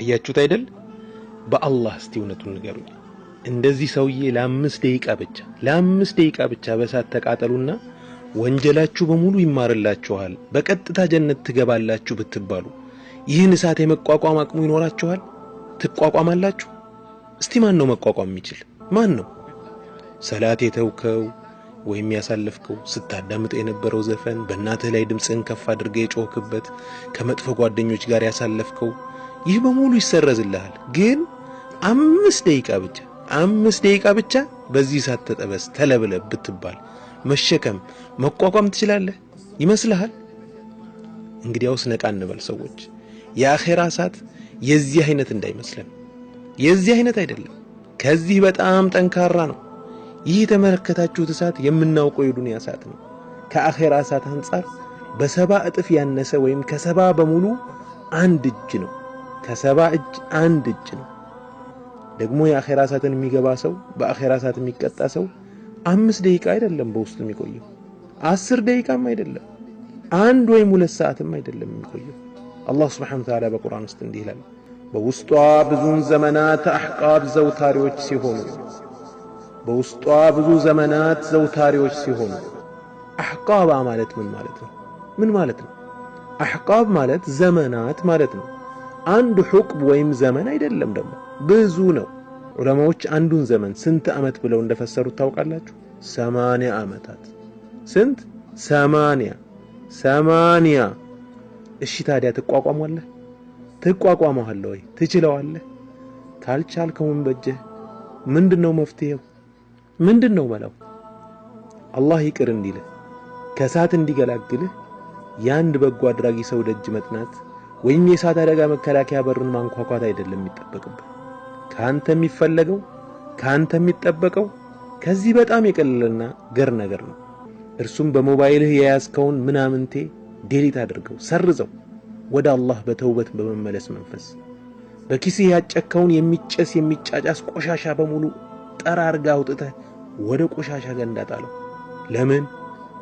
አያችሁት አይደል? በአላህ እስቲ እውነቱን ንገሩኝ። እንደዚህ ሰውዬ ለአምስት ደቂቃ ብቻ በእሳት ተቃጠሉና ወንጀላችሁ በሙሉ ይማርላችኋል፣ በቀጥታ ጀነት ትገባላችሁ ብትባሉ ይህን እሳት የመቋቋም አቅሙ ይኖራችኋል? ትቋቋማላችሁ? እስቲ ማን ነው መቋቋም የሚችል? ማን ነው? ሰላት የተውከው ወይም ያሳለፍከው፣ ስታዳምጥ የነበረው ዘፈን፣ በእናትህ ላይ ድምፅህን ከፍ አድርገህ የጮህክበት፣ ከመጥፎ ጓደኞች ጋር ያሳለፍከው፣ ይህ በሙሉ ይሰረዝልሃል። ግን 5 ደቂቃ ብቻ በዚህ እሳት ተጠበስ ተለብለብ ብትባል መሸከም መቋቋም ትችላለህ ይመስልሃል? እንግዲያውስ ነቃ እንበል ሰዎች። የአኺራ እሳት የዚህ አይነት እንዳይመስለን። የዚህ አይነት አይደለም፣ ከዚህ በጣም ጠንካራ ነው። ይህ የተመለከታችሁት እሳት የምናውቀው የዱንያ እሳት ነው። ከአኺራ እሳት አንጻር በ70 እጥፍ ያነሰ ወይም ከ70 በሙሉ አንድ እጅ ነው። ከ70 እጅ አንድ እጅ ነው። ደግሞ የአኺራ እሳትን የሚገባ ሰው፣ በአኺራ እሳት የሚቀጣ ሰው 5 ደቂቃ አይደለም በውስጡ የሚቆየው፣ 10 ደቂቃም አይደለም፣ 1 ወይም 2 ሰዓትም አይደለም የሚቆየው። አላህ Subhanahu Wa Ta'ala በቁርአን ውስጥ እንዲህ ይላል፣ በውስጧ ብዙ ዘመናት አህቃብ ዘውታሪዎች ሲሆኑ። አህቃባ ማለት ምን ማለት ነው? አህቃብ ማለት ዘመናት ማለት ነው። አንድ ሁቅብ ወይም ዘመን አይደለም፣ ደግሞ ብዙ ነው። ዑለማዎች አንዱን ዘመን ስንት ዓመት ብለው እንደፈሰሩት ታውቃላችሁ? 80 ዓመታት። ስንት? 80። እሺ ታዲያ ትቋቋመዋለህ ወይ? ትችለዋለህ? ካልቻልከው ምን በጀህ? ምንድነው መፍትሄው? ምንድነው መላው? አላህ ይቅር እንዲልህ ከእሳት እንዲገላግልህ ያንድ በጎ አድራጊ ሰው ደጅ መጥናት ወይም የእሳት አደጋ መከላከያ በርን ማንኳኳት አይደለም የሚጠበቅብህ። ካንተ የሚጠበቀው ከዚህ በጣም የቀለለና ገር ነገር ነው። እርሱም በሞባይልህ የያዝከውን ምናምንቴ ዴሊት አድርገው፣ ሰርዘው፣ ወደ አላህ በተውበት በመመለስ መንፈስ በኪስህ ያጨከውን የሚጨስ የሚጫጫስ ቆሻሻ በሙሉ ጠራርጋ አውጥተህ ወደ ቆሻሻ ገንዳ ጣለው።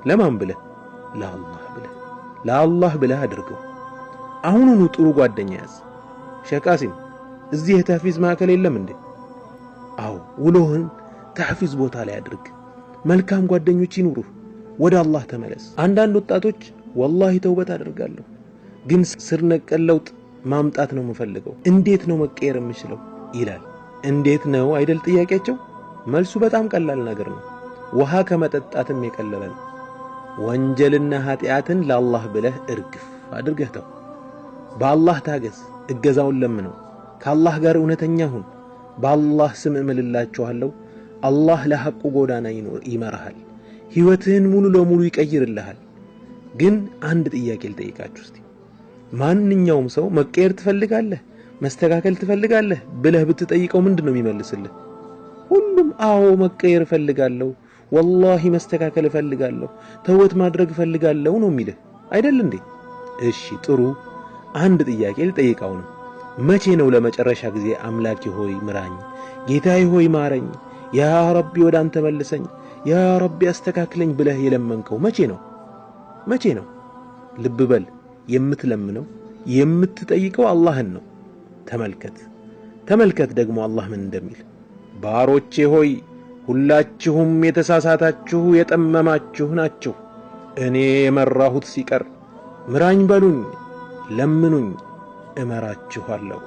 ለማን ብለህ? ለአላህ ብለህ አድርገው። አሁኑኑ ጥሩ ጓደኛ ያዝ። ሸቃሲም እዚህ የተህፊዝ ማዕከል የለም እንዴ? አዎ፣ ውሎህን ተህፊዝ ቦታ ላይ አድርግ። መልካም ጓደኞች ይኑሩህ። ወደ አላህ ተመለስ። አንዳንድ ወጣቶች ወላሂ ተውበት አደርጋለሁ ግን ስር ነቀል ለውጥ ማምጣት ነው የምፈልገው፣ እንዴት ነው መቀየር የምችለው ይላል። እንዴት ነው አይደል ጥያቄያቸው? መልሱ በጣም ቀላል ነገር ነው። ውሃ ከመጠጣትም የቀለለ ነው። ወንጀልና ኃጢአትን ለአላህ ብለህ እርግፍ አድርገህ ተው። በአላህ ታገዝ፣ እገዛውን ለምነው። ከአላህ ጋር እውነተኛ ሁን። በአላህ ስም እምልላችኋለሁ፣ አላህ ለሐቁ ጎዳና ይመራሃል፣ ህይወትህን ሙሉ ለሙሉ ይቀይርልሃል። ግን አንድ ጥያቄ ልጠይቃችሁ እስቲ። ማንኛውም ሰው መቀየር ትፈልጋለህ፣ መስተካከል ትፈልጋለህ ብለህ ብትጠይቀው ምንድነው የሚመልስልህ? ሁሉም አዎ መቀየር እፈልጋለሁ፣ ወላሂ መስተካከል እፈልጋለሁ፣ ተውበት ማድረግ እፈልጋለሁ ነው የሚልህ አይደል እንዴ? እሺ ጥሩ፣ አንድ ጥያቄ ልጠይቀው ነው። መቼ ነው ለመጨረሻ ጊዜ አምላኬ ሆይ ምራኝ፣ ጌታዬ ሆይ ማረኝ፣ ያ ረቢ ወደ አንተ መልሰኝ፣ ያ ረቢ አስተካክለኝ ብለህ የለመንከው? መቼ ነው? ልብ በል፣ የምትለምነው የምትጠይቀው አላህን ነው። ተመልከት ደግሞ አላህ ምን እንደሚል፣ ባሮቼ ሆይ ሁላችሁም የተሳሳታችሁ የጠመማችሁ ናችሁ። እኔ የመራሁት ሲቀር ምራኝ በሉኝ፣ ለምኑኝ፣ እመራችኋለሁ።